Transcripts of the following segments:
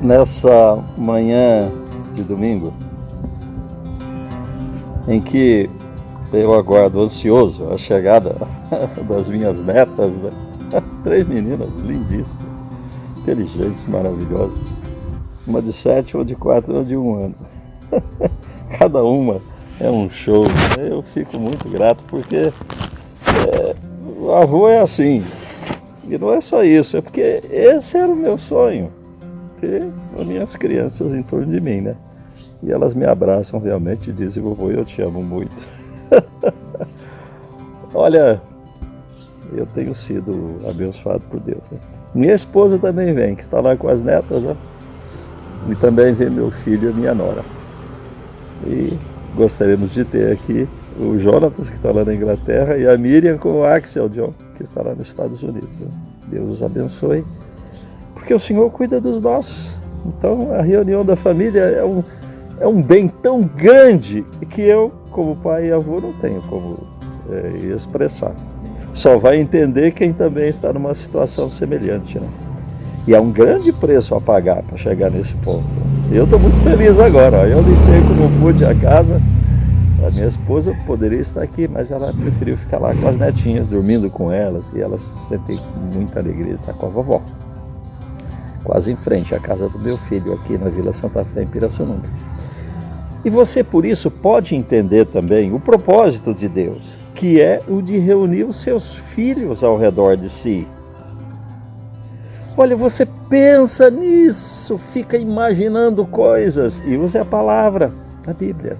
Nessa manhã de domingo, em que eu aguardo ansioso a chegada das minhas netas, né? 3 meninas lindíssimas, inteligentes, maravilhosas, uma de 7, uma de 4, uma de 1 ano. Cada uma é um show, né? Eu fico muito grato porque o avô é assim. E não é só isso, é porque esse era o meu sonho, ter as minhas crianças em torno de mim, né? E elas me abraçam realmente e dizem: vovô, eu te amo muito. Olha, eu tenho sido abençoado por Deus, né? Minha esposa também vem, que está lá com as netas, né? E também vem meu filho e a minha nora. E gostaríamos de ter aqui o Jonatas, que está lá na Inglaterra, e a Miriam com o Axel John, que está lá nos Estados Unidos, né? Deus os abençoe, porque o Senhor cuida dos nossos. Então a reunião da família é um bem tão grande que eu, como pai e avô, não tenho como expressar. Só vai entender quem também está numa situação semelhante, né? E é um grande preço a pagar para chegar nesse ponto. Eu estou muito feliz agora. Eu limpei como pude a casa. A minha esposa poderia estar aqui, mas ela preferiu ficar lá com as netinhas, dormindo com elas. E elas sentem muita alegria de estar com a vovó. Quase em frente à casa do meu filho, aqui na Vila Santa Fé, em Pirassununga. E você, por isso, pode entender também o propósito de Deus, que é o de reunir os seus filhos ao redor de si. Olha, você pensa nisso, fica imaginando coisas e use a palavra da Bíblia.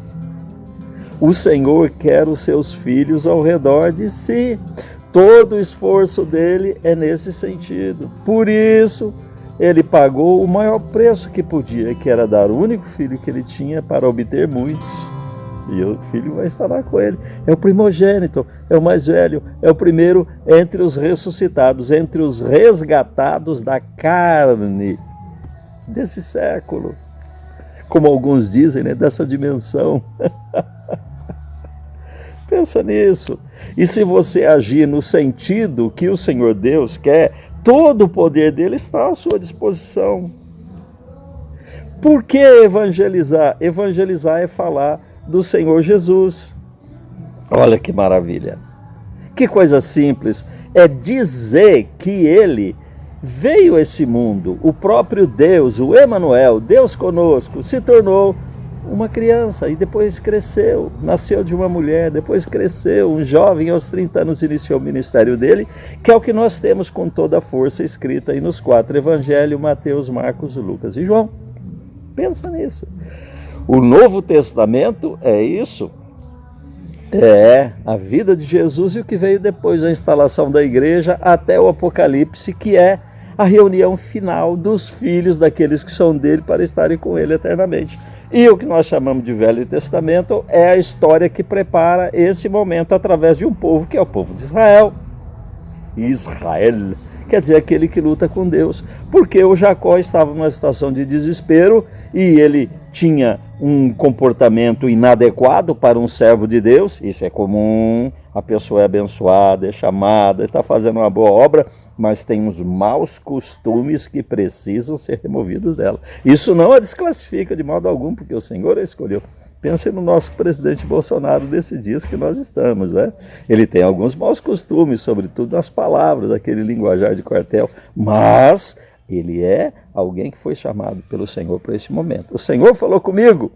O Senhor quer os seus filhos ao redor de si. Todo o esforço dele é nesse sentido. Por isso, ele pagou o maior preço que podia, que era dar o único filho que ele tinha para obter muitos. E o filho vai estar lá com ele. É o primogênito, é o mais velho, é o primeiro entre os ressuscitados, entre os resgatados da carne desse século. Como alguns dizem, né, dessa dimensão. Pensa nisso. E se você agir no sentido que o Senhor Deus quer, todo o poder dele está à sua disposição. Por que evangelizar? Evangelizar é falar do Senhor Jesus. Olha que maravilha. Que coisa simples. É dizer que ele veio a esse mundo, o próprio Deus, o Emanuel, Deus conosco, se tornou uma criança e depois cresceu, nasceu de uma mulher, depois cresceu, um jovem, aos 30 anos iniciou o ministério dele, que é o que nós temos com toda a força escrita aí nos 4 evangelhos, Mateus, Marcos, Lucas e João. Pensa nisso. O Novo Testamento é isso, é a vida de Jesus e o que veio depois, a instalação da igreja até o Apocalipse, que é a reunião final dos filhos daqueles que são dele para estarem com ele eternamente. E o que nós chamamos de Velho Testamento é a história que prepara esse momento através de um povo que é o povo de Israel. Israel quer dizer aquele que luta com Deus, porque o Jacó estava numa situação de desespero e ele tinha um comportamento inadequado para um servo de Deus. Isso é comum, a pessoa é abençoada, é chamada, está fazendo uma boa obra, mas tem uns maus costumes que precisam ser removidos dela. Isso não a desclassifica de modo algum, porque o Senhor a escolheu. Pense no nosso presidente Bolsonaro desses dias que nós estamos, né? Ele tem alguns maus costumes, sobretudo nas palavras, aquele linguajar de quartel, mas ele é alguém que foi chamado pelo Senhor para esse momento. O Senhor falou comigo,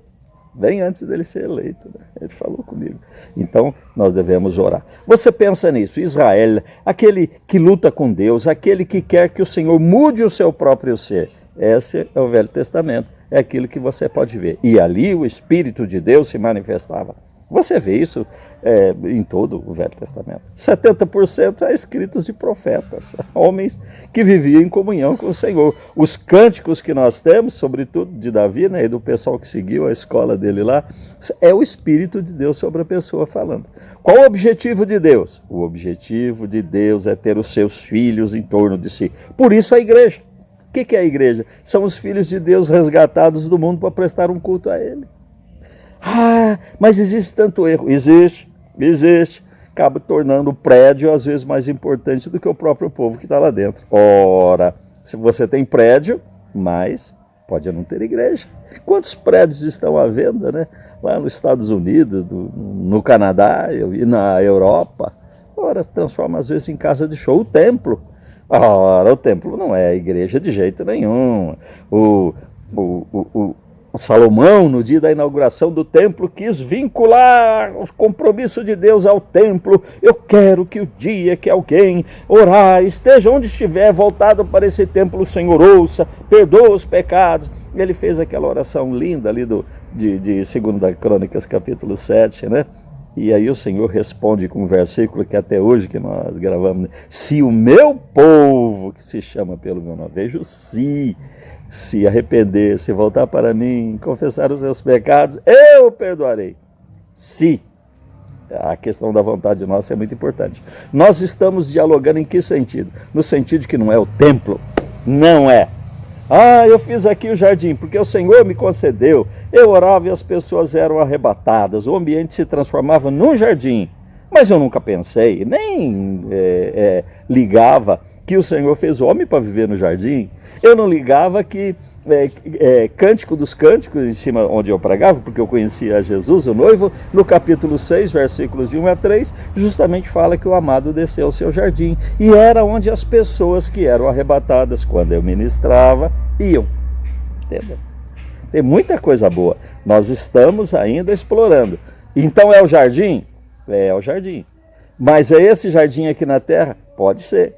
bem antes dele ser eleito, né? Ele falou comigo. Então, nós devemos orar. Você pensa nisso, Israel, aquele que luta com Deus, aquele que quer que o Senhor mude o seu próprio ser. Esse é o Velho Testamento, é aquilo que você pode ver. E ali o Espírito de Deus se manifestava. Você vê isso em todo o Velho Testamento. 70% é escritos de profetas, homens que viviam em comunhão com o Senhor. Os cânticos que nós temos, sobretudo de Davi, né, e do pessoal que seguiu a escola dele lá, é o Espírito de Deus sobre a pessoa falando. Qual o objetivo de Deus? O objetivo de Deus é ter os seus filhos em torno de si. Por isso a igreja. O que é a igreja? São os filhos de Deus resgatados do mundo para prestar um culto a Ele. Ah, mas existe tanto erro. Existe. Acaba tornando o prédio, às vezes, mais importante do que o próprio povo que está lá dentro. Ora, se você tem prédio, mas pode não ter igreja. Quantos prédios estão à venda, né? Lá nos Estados Unidos, no Canadá e na Europa. Ora, transforma às vezes em casa de show. O templo. Ora, o templo não é a igreja de jeito nenhum. O Salomão, no dia da inauguração do templo, quis vincular o compromisso de Deus ao templo. Eu quero que o dia que alguém orar, esteja onde estiver, voltado para esse templo, o Senhor ouça, perdoa os pecados. Ele fez aquela oração linda ali de 2 Crônicas, capítulo 7, né? E aí o Senhor responde com um versículo que até hoje que nós gravamos, né? Se o meu povo, que se chama pelo meu nome, veja o se arrepender, se voltar para mim, confessar os seus pecados, eu perdoarei. Se. A questão da vontade nossa é muito importante. Nós estamos dialogando em que sentido? No sentido de que não é o templo, não é. Eu fiz aqui o jardim, porque o Senhor me concedeu. Eu orava e as pessoas eram arrebatadas, o ambiente se transformava num jardim. Mas eu nunca pensei, nem ligava que o Senhor fez o homem para viver no jardim. Eu não ligava que Cântico dos Cânticos, em cima onde eu pregava, porque eu conhecia Jesus, o noivo, no capítulo 6, versículos de 1 a 3, justamente fala que o amado desceu ao seu jardim, e era onde as pessoas que eram arrebatadas, quando eu ministrava, iam. Entendeu? Tem muita coisa boa, nós estamos ainda explorando. Então é o jardim? É o jardim. Mas é esse jardim aqui na terra? Pode ser.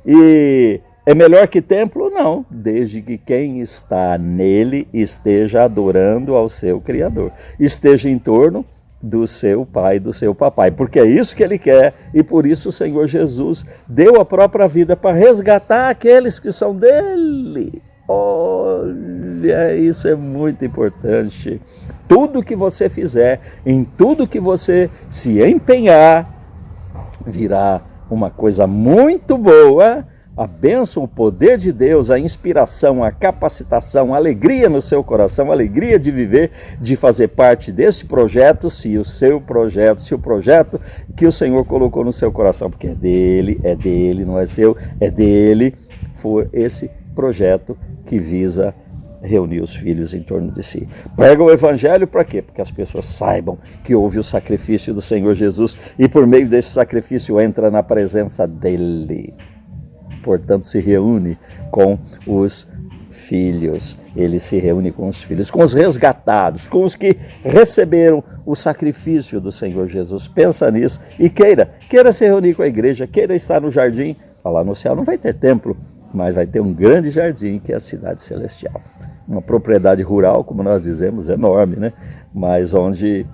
E é melhor que templo? Não, desde que quem está nele esteja adorando ao seu Criador, esteja em torno do seu pai, do seu papai, porque é isso que ele quer, e por isso o Senhor Jesus deu a própria vida para resgatar aqueles que são dele. Olha, isso é muito importante. Tudo que você fizer, em tudo que você se empenhar, virá uma coisa muito boa. A bênção, o poder de Deus, a inspiração, a capacitação, a alegria no seu coração, a alegria de viver, de fazer parte desse projeto, se o projeto que o Senhor colocou no seu coração, porque é dele, não é seu, é dele, for esse projeto que visa reunir os filhos em torno de si. Prega o evangelho para quê? Porque as pessoas saibam que houve o sacrifício do Senhor Jesus e por meio desse sacrifício entra na presença dele. Portanto, se reúne com os filhos. Ele se reúne com os filhos, com os resgatados, com os que receberam o sacrifício do Senhor Jesus. Pensa nisso e queira se reunir com a igreja, queira estar no jardim. Lá no céu não vai ter templo, mas vai ter um grande jardim que é a cidade celestial. Uma propriedade rural, como nós dizemos, enorme, né? Mas onde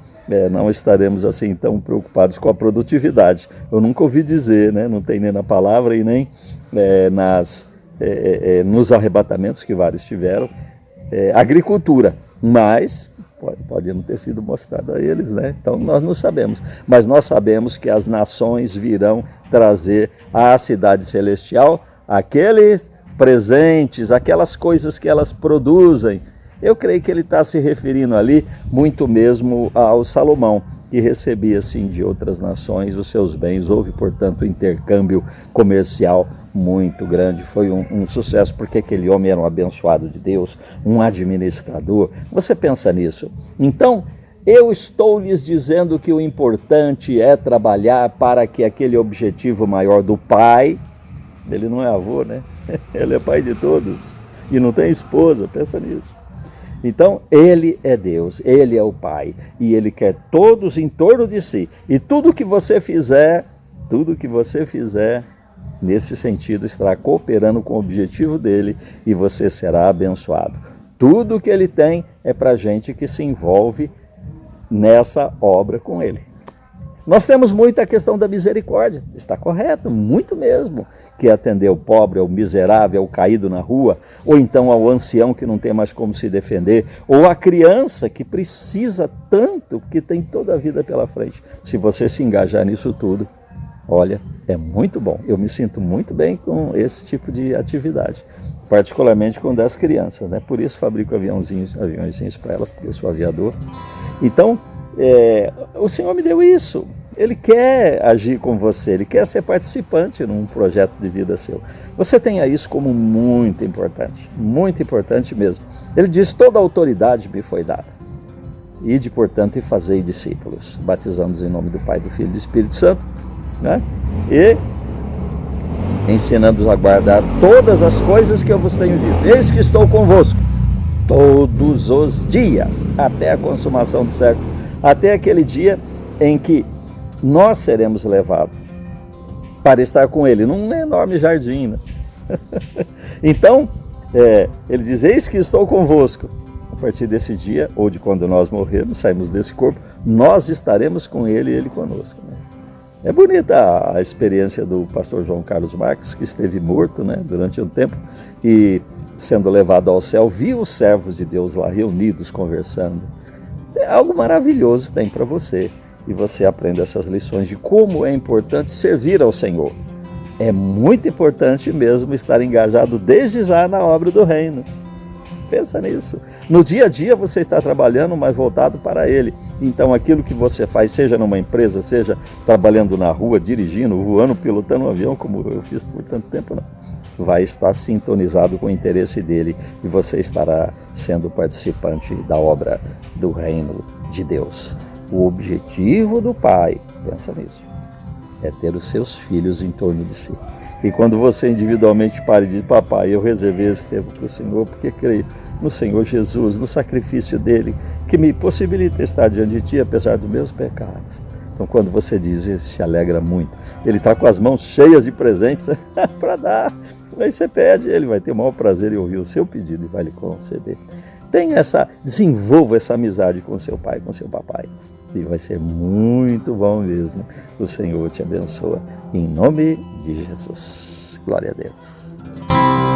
não estaremos assim tão preocupados com a produtividade. Eu nunca ouvi dizer, né? Não tem nem na palavra e nem nos arrebatamentos que vários tiveram, agricultura, mas pode não ter sido mostrado a eles, né? Então nós não sabemos, mas nós sabemos que as nações virão trazer à cidade celestial aqueles presentes, aquelas coisas que elas produzem. Eu creio que ele está se referindo ali muito mesmo ao Salomão, que recebia assim de outras nações os seus bens. Houve, portanto, um intercâmbio comercial muito grande, foi um sucesso, porque aquele homem era um abençoado de Deus, um administrador. Você pensa nisso? Então, eu estou lhes dizendo que o importante é trabalhar para que aquele objetivo maior do Pai, ele não é avô, né? Ele é pai de todos e não tem esposa, pensa nisso. Então, ele é Deus, ele é o Pai, e ele quer todos em torno de si. E tudo que você fizer, nesse sentido, estará cooperando com o objetivo dele e você será abençoado. Tudo que ele tem é para gente que se envolve nessa obra com ele. Nós temos muito a questão da misericórdia, está correto, muito mesmo, que é atender o pobre, ao miserável, ao caído na rua, ou então ao ancião que não tem mais como se defender, ou à criança que precisa tanto, que tem toda a vida pela frente. Se você se engajar nisso tudo, olha, é muito bom. Eu me sinto muito bem com esse tipo de atividade, particularmente com das crianças, né? Por isso fabrico aviãozinhos para elas, porque eu sou aviador. Então, o Senhor me deu isso. Ele quer agir com você, ele quer ser participante num projeto de vida seu. Você tenha isso como muito importante mesmo. Ele diz: toda a autoridade me foi dada. Ide, portanto, e fazei discípulos, batizando-os em nome do Pai, do Filho e do Espírito Santo, né? E ensinando-os a guardar todas as coisas que eu vos tenho dito. Eis que estou convosco todos os dias, até a consumação dos séculos, até aquele dia em que nós seremos levados para estar com Ele num enorme jardim, né? Então, ele diz: eis que estou convosco. A partir desse dia, ou de quando nós morrermos, saímos desse corpo, nós estaremos com Ele e Ele conosco, né? É bonita a experiência do pastor João Carlos Marques, que esteve morto, né, durante um tempo, e sendo levado ao céu, viu os servos de Deus lá reunidos, conversando. É algo maravilhoso tem para você. E você aprende essas lições de como é importante servir ao Senhor. É muito importante mesmo estar engajado desde já na obra do reino. Pensa nisso. No dia a dia você está trabalhando, mas voltado para Ele. Então aquilo que você faz, seja numa empresa, seja trabalhando na rua, dirigindo, voando, pilotando um avião, como eu fiz por tanto tempo, não, vai estar sintonizado com o interesse dele e você estará sendo participante da obra do reino de Deus. O objetivo do Pai, pensa nisso, é ter os seus filhos em torno de si. E quando você individualmente para e diz: papai, eu reservei esse tempo para o Senhor porque creio no Senhor Jesus, no sacrifício dele, que me possibilita estar diante de ti apesar dos meus pecados. Então quando você diz, ele se alegra muito. Ele está com as mãos cheias de presentes para dar. Aí você pede, ele vai ter o maior prazer em ouvir o seu pedido e vai lhe conceder. Desenvolva essa amizade com seu pai, com seu papai. E vai ser muito bom mesmo. O Senhor te abençoa. Em nome de Jesus. Glória a Deus.